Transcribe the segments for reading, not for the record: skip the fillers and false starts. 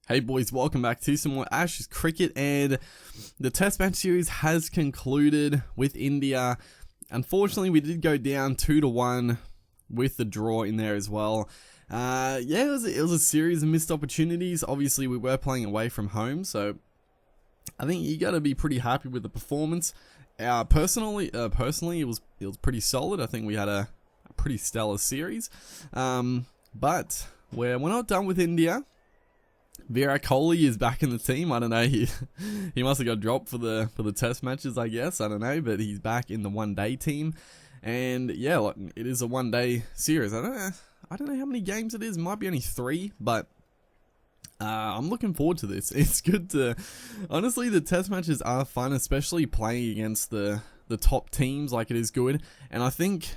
Hey boys, welcome back to some more Ashes cricket, and the test match series has concluded with India. Unfortunately, we did go down 2-1 with the draw in there as well. It was a series of missed opportunities. Obviously, we were playing away from home, so I think you got to be pretty happy with the performance. Personally, it was pretty solid. I think we had a pretty stellar series, but we're not done with India. Virat Kohli is back in the team. I don't know, he must have got dropped for the test matches, I guess. I don't know, but he's back in the one-day team. And yeah, look, it is a one-day series. I don't know how many games it is. It might be only 3, but I'm looking forward to this. It's good to, honestly, the test matches are fun, especially playing against the top teams. Like, it is good. And I think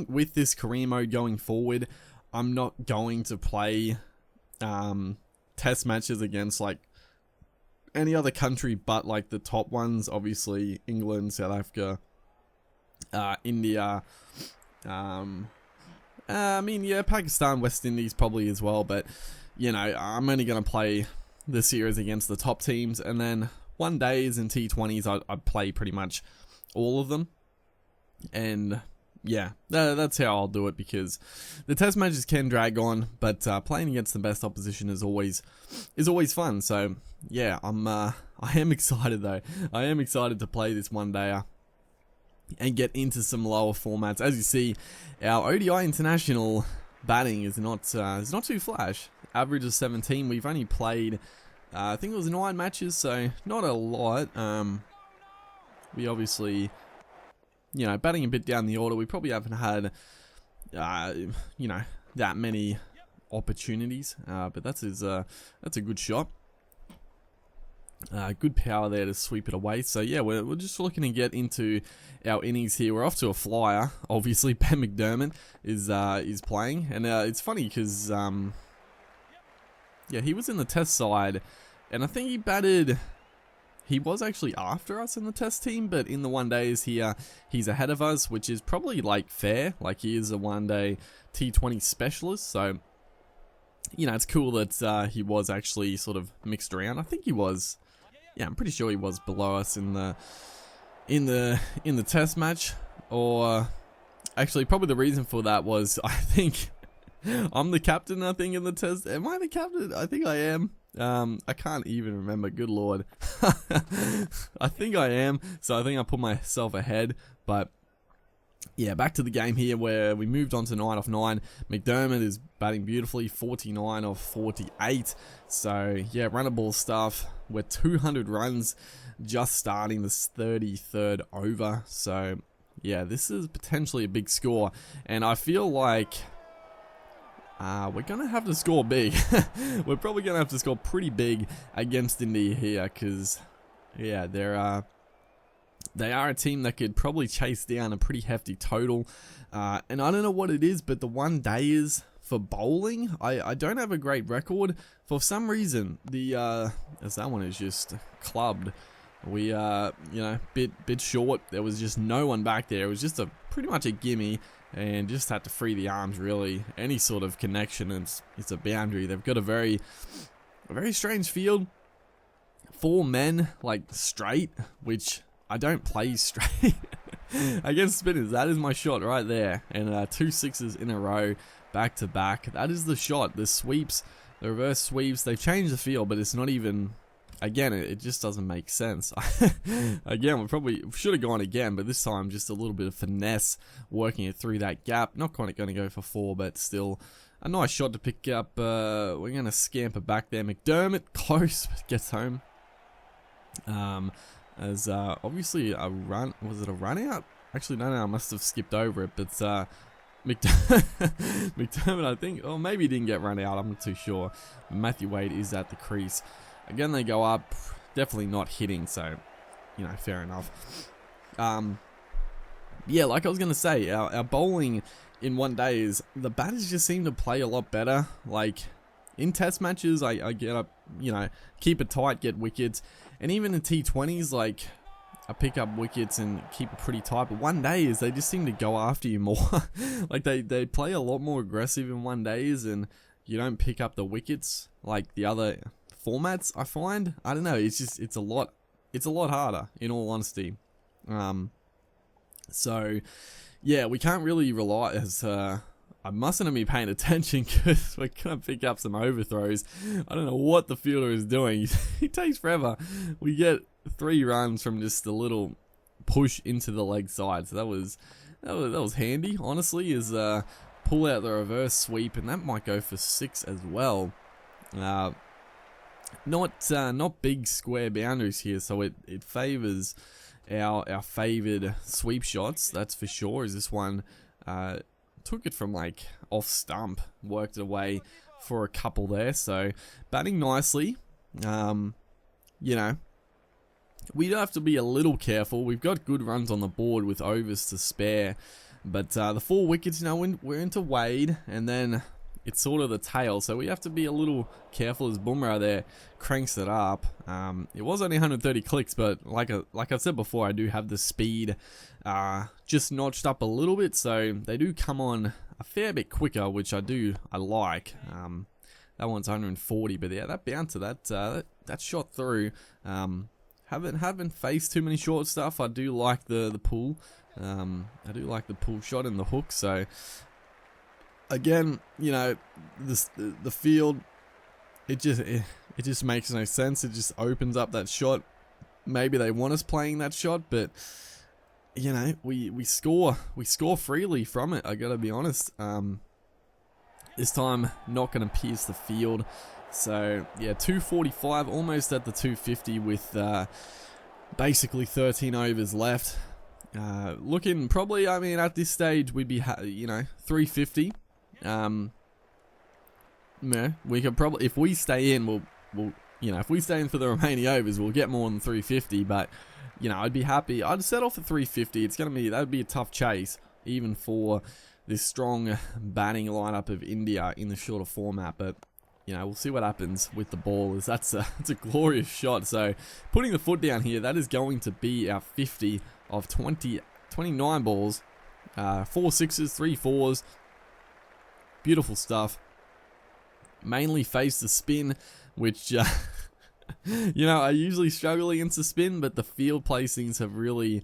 with this career mode going forward, I'm not going to play test matches against like any other country but like the top ones. Obviously England, South Africa, India, Pakistan, West Indies probably as well, but you know, I'm only going to play the series against the top teams, and then one days and T20s I'd play pretty much all of them. And yeah, that's how I'll do it, because the test matches can drag on, but playing against the best opposition is always fun. So yeah, I am excited though. I am excited to play this one-dayer and get into some lower formats. As you see, our ODI international batting is not too flash. Average of 17. We've only played I think it was 9 matches, so not a lot. We obviously, you know, batting a bit down the order, we probably haven't had, you know, that many opportunities. But that's a good shot. Good power there to sweep it away. So yeah, we're just looking to get into our innings here. We're off to a flyer. Obviously, Ben McDermott is playing, and it's funny because yeah, he was in the test side, and I think he batted. He was actually after us in the test team, but in the one days he's ahead of us, which is probably like fair. Like, he is a one-day T20 specialist, so you know, it's cool that he was actually sort of mixed around. I think he was, yeah, I'm pretty sure he was below us in the test match. Or actually, probably the reason for that was, I think I'm the captain. I think in the test, am I the captain? I think I am. I can't even remember, good lord. I think I am, so I think I put myself ahead. But yeah, back to the game here, where we moved on to 9 off 9. McDermott is batting beautifully, 49 off 48. So yeah, runnable stuff. We're 200 runs just starting this 33rd over. So yeah, this is potentially a big score, and I feel like we're going to have to score big. We're probably going to have to score pretty big against India here, because yeah, they are a team that could probably chase down a pretty hefty total. And I don't know what it is, but the one day is for bowling. I don't have a great record. For some reason, as that one is just clubbed. We you know, bit short. There was just no one back there. It was just pretty much a gimme, and just had to free the arms really. Any sort of connection, it's a boundary. They've got a very strange field. 4 men like straight, which I don't play straight against spinners. That is my shot right there, and 2 6s in a row, back to back. That is the shot. The sweeps, the reverse sweeps. They've changed the field, but it's not even. Again, it just doesn't make sense. Again, we probably should have gone again, but this time just a little bit of finesse, working it through that gap. Not quite going to go for 4, but still a nice shot to pick up. We're going to scamper back there. McDermott, close, gets home. As obviously a run, was it a run out? Actually, no, I must have skipped over it, but McDermott, I think, or maybe he didn't get run out, I'm not too sure. Matthew Wade is at the crease. Again, they go up, definitely not hitting, so, you know, fair enough. Yeah, like I was going to say, our bowling in one day is, the batters just seem to play a lot better. Like, in test matches, I get up, you know, keep it tight, get wickets, and even in T20s, like, I pick up wickets and keep it pretty tight, but one days, they just seem to go after you more. Like, they play a lot more aggressive in one days, and you don't pick up the wickets like the other formats. I find, I don't know, it's a lot harder, in all honesty. So yeah, we can't really rely as I mustn't have been paying attention because we're going to pick up some overthrows. I don't know what the fielder is doing. He takes forever. We get 3 runs from just a little push into the leg side. So that was handy, honestly, is pull out the reverse sweep, and that might go for 6 as well. Not big square boundaries here, so it favours our favoured sweep shots, that's for sure. Is this one took it from like off stump, worked it away for a couple there, so batting nicely. You know, we do have to be a little careful. We've got good runs on the board with overs to spare, but the 4 wickets, you know, we're into Wade, and then it's sort of the tail, so we have to be a little careful as Bumrah there cranks it up. It was only 130 clicks, but like I've said before, I do have the speed just notched up a little bit, so they do come on a fair bit quicker, which I like. That one's 140, but yeah, that bouncer, that shot through. Haven't faced too many short stuff. I do like the pull. I do like the pull shot and the hook. So again, you know, the field, it just makes no sense. It just opens up that shot. Maybe they want us playing that shot, but you know, we score freely from it. I gotta be honest. This time not gonna pierce the field. So yeah, 245, almost at the 250 with basically 13 overs left. Looking probably, I mean, at this stage we'd be 350. Yeah, we could probably, if we stay in, we'll if we stay in for the remaining overs, we'll get more than 350. But you know, I'd be happy. I'd settle for 350. That would be a tough chase, even for this strong batting lineup of India in the shorter format. But you know, we'll see what happens with the ball. It's a glorious shot. So putting the foot down here, that is going to be our 50 of 29 balls. 4 sixes, 3 fours. Beautiful stuff. Mainly face the spin, which you know, I usually struggle against the spin, but the field placings have really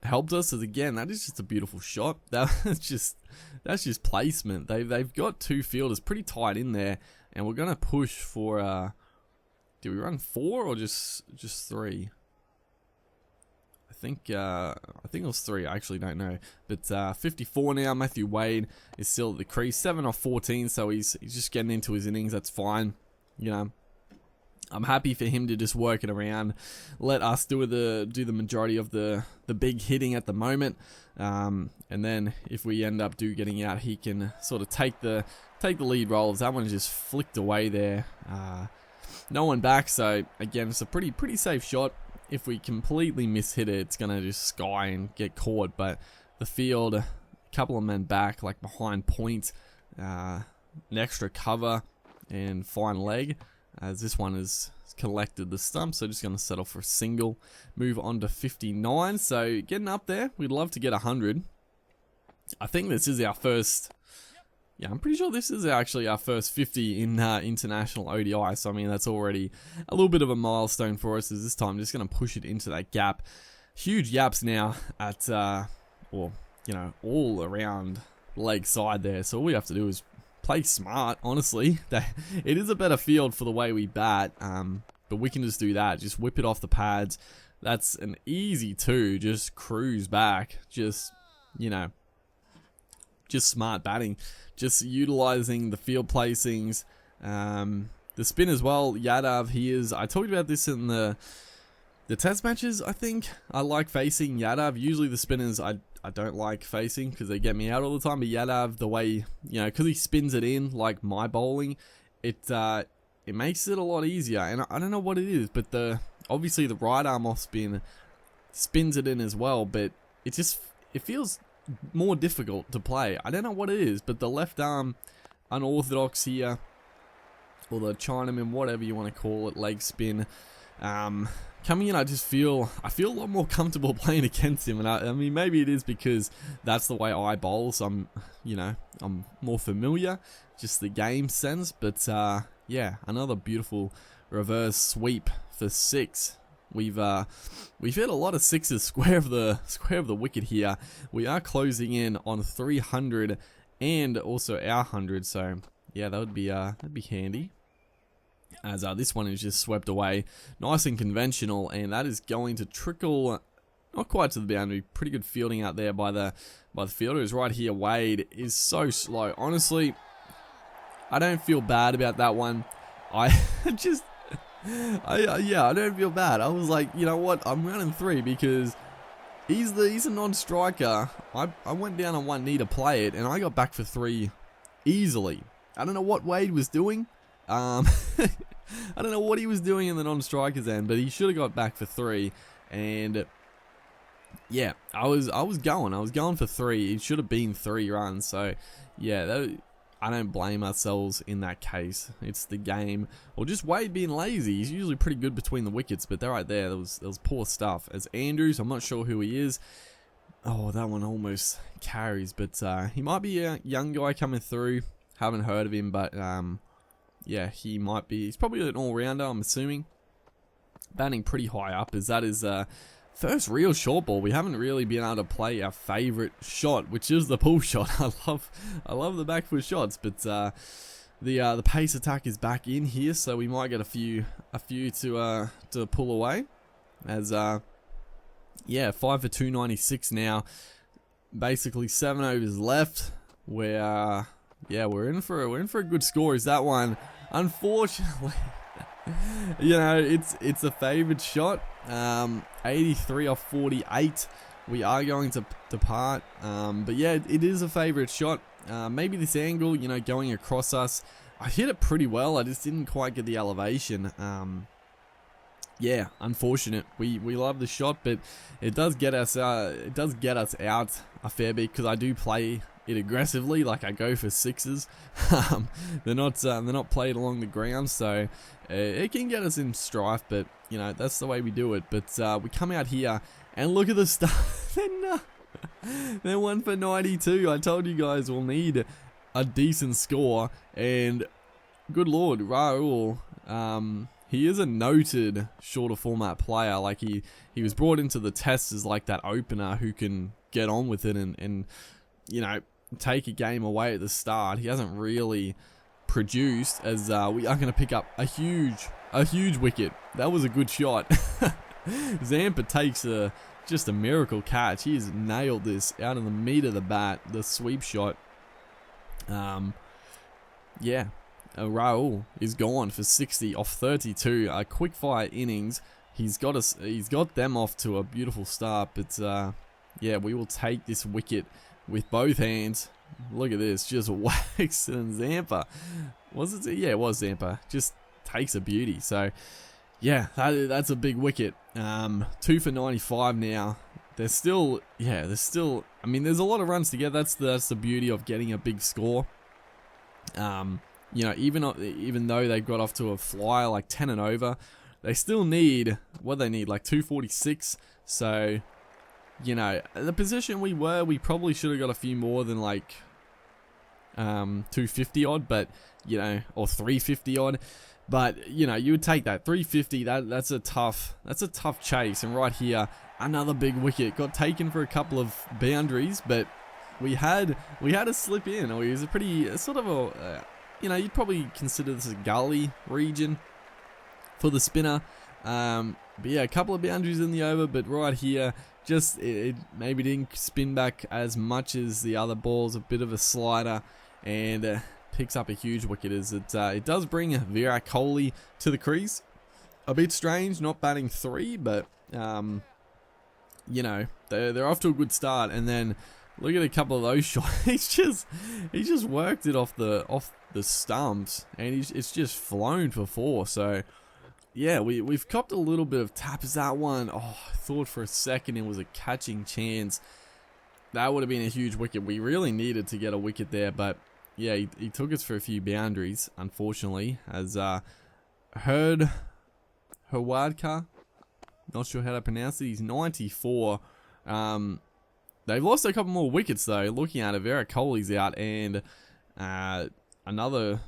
helped us. As again, that is just a beautiful shot. That's just placement. They've got 2 fielders pretty tight in there, and we're gonna push for. Do we run 4 or just 3? I think it was 3. I actually don't know. But 54 now. Matthew Wade is still at the crease, 7 off 14, so he's just getting into his innings. That's fine. You know, I'm happy for him to just work it around, let us do the majority of the big hitting at the moment, and then if we end up getting out, he can sort of take the lead roles. That one just flicked away there. No one back, so again, it's a pretty safe shot. If we completely mishit it, it's gonna just sky and get caught. But the field, a couple of men back, like behind point, an extra cover and fine leg. As this one has collected the stump, so just going to settle for a single. Move on to 59, so getting up there. We'd love to get 100. I think this is our first, yeah, I'm pretty sure this is actually our first 50 in international ODI, so I mean, that's already a little bit of a milestone for us, as this time just going to push it into that gap. Huge yaps now at, well, you know, all around leg side there, so all we have to do is play smart, honestly. It is a better field for the way we bat, but we can just do that. Just whip it off the pads. That's an easy 2. Just cruise back. Just, you know, just smart batting. Just utilizing the field placings. The spin as well. Yadav, I talked about this in the test matches, I think. I like facing Yadav. Usually the spinners I don't like facing because they get me out all the time. But Yadav, the way, you know, because he spins it in like my bowling, it makes it a lot easier. And I don't know what it is, but obviously the right arm off spin spins it in as well. But it feels more difficult to play. I don't know what it is, but the left arm unorthodox here, or the Chinaman, whatever you want to call it, leg spin, coming in, I feel a lot more comfortable playing against him, and I mean, maybe it is because that's the way I bowl, so I'm more familiar, just the game sense. But yeah, another beautiful reverse sweep for 6. We've hit a lot of 6s square of the wicket here. We are closing in on 300 and also our 100, so yeah, that'd be handy. As this one is just swept away, nice and conventional, and that is going to trickle not quite to the boundary. Pretty good fielding out there by the fielders right here. Wade is so slow. Honestly, I don't feel bad about that one. I don't feel bad. I was like, you know what? I'm running 3 because he's a non-striker. I went down on one knee to play it, and I got back for 3 easily. I don't know what Wade was doing. I don't know what he was doing in the non-strikers end, but he should have got back for 3. And yeah, I was going for 3. It should have been 3 runs. So yeah, I don't blame ourselves in that case. It's the game, or just Wade being lazy. He's usually pretty good between the wickets, but they're right there. There was poor stuff. As Andrews, I'm not sure who he is. Oh, that one almost carries, but he might be a young guy coming through. Haven't heard of him, but yeah, he might be. He's probably an all-rounder, I'm assuming. Batting pretty high up, as that is first real short ball. We haven't really been able to play our favourite shot, which is the pull shot. I love the back foot shots, but the pace attack is back in here, so we might get a few to pull away. As yeah, 5 for 296 now. Basically 7 overs left. We're in for a good score. Is that one? Unfortunately, you know, it's a favoured shot. 83 off 48. We are going to depart. But yeah, it is a favourite shot. Maybe this angle, you know, going across us. I hit it pretty well. I just didn't quite get the elevation. Yeah, unfortunate. We love the shot, but it does get us out a fair bit because I do play it aggressively. Like, I go for 6s. They're not played along the ground, so it can get us in strife. But you know, that's the way we do it. But we come out here and look at the stuff. They're 1 for 92. I told you guys we'll need a decent score, and good lord, Rahul. He is a noted shorter format player. Like, he was brought into the tests as like that opener who can get on with it and you know, take a game away at the start. He hasn't really produced, as we are going to pick up a huge wicket. That was a good shot. Zampa takes just a miracle catch. He has nailed this out of the meat of the bat, the sweep shot. Yeah, Rahul is gone for 60 off 32. A quick fire innings. He's got them off to a beautiful start, but yeah, we will take this wicket with both hands. Look at this, just whacks and Zampa. Was it? Yeah, it was Zampa. Just takes a beauty. So yeah, that's a big wicket. 2 for 95 now. There's still. I mean, there's a lot of runs to get. That's the beauty of getting a big score. You know, even though they got off to a flyer like 10 and over, they still need like 246. So, you know, the position we probably should have got a few more than like 250 odd, but you know, or 350 odd. But you know, you would take that 350. That's a tough chase. And right here, another big wicket got taken for a couple of boundaries, but we had a slip in. Or it was a pretty sort of a you know, you'd probably consider this a gully region for the spinner. But yeah, a couple of boundaries in the over, but right here, just it maybe didn't spin back as much as the other balls. A bit of a slider, and picks up a huge wicket. As it does bring Virat Kohli to the crease. A bit strange, not batting 3, but you know, they're off to a good start. And then look at a couple of those shots. He just worked it off the stumps, and it's just flown for 4. So yeah, we've copped a little bit of tap. Is that one? Oh, I thought for a second it was a catching chance. That would have been a huge wicket. We really needed to get a wicket there, but yeah, he took us for a few boundaries, unfortunately. As Herdwadka, Not sure how to pronounce it. He's 94. They've lost a couple more wickets though. Looking at it, Vera Kohli's out, and another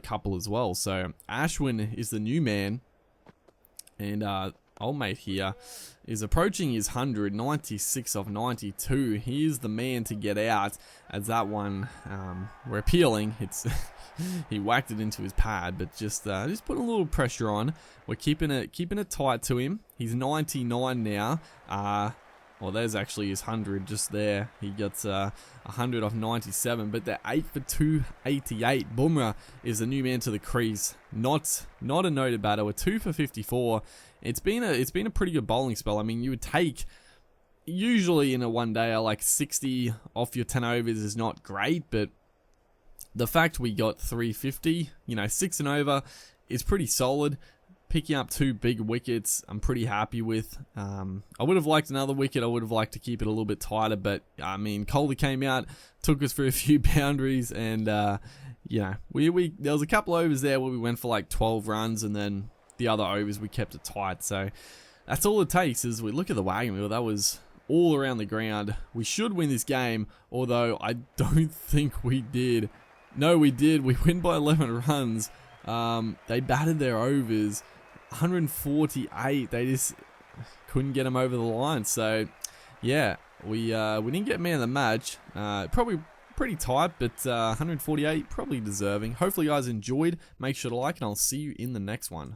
couple as well. So Ashwin is the new man, and old mate here is approaching his 100, 96 of 92. He is the man to get out, as that one, we're appealing. It's he whacked it into his pad, but just putting a little pressure on. We're keeping it tight to him. He's 99 now. Well, there's actually his 100 just there. He gets 100 off 97, but they're 8 for 288. Bumrah is the new man to the crease. Not a noted batter. We're 2 for 54. It's been a pretty good bowling spell. I mean, you would take, usually in a one day, like 60 off your 10 overs is not great, but the fact we got 350, 6 and over, is pretty solid. Picking up 2 big wickets, I'm pretty happy with. I would have liked another wicket. I would have liked to keep it a little bit tighter, but I mean, Kohli came out, took us for a few boundaries, and there was a couple overs there where we went for like 12 runs, and then the other overs we kept it tight. So that's all it takes. Is we look at the wagon wheel. That was all around the ground. We should win this game, although I don't think we did. No, we did. We win by 11 runs. They batted their overs 148. They just couldn't get them over the line. So yeah, we didn't get man of the match. Probably pretty tight, but 148 probably deserving. Hopefully you guys enjoyed. Make sure to like, and I'll see you in the next one.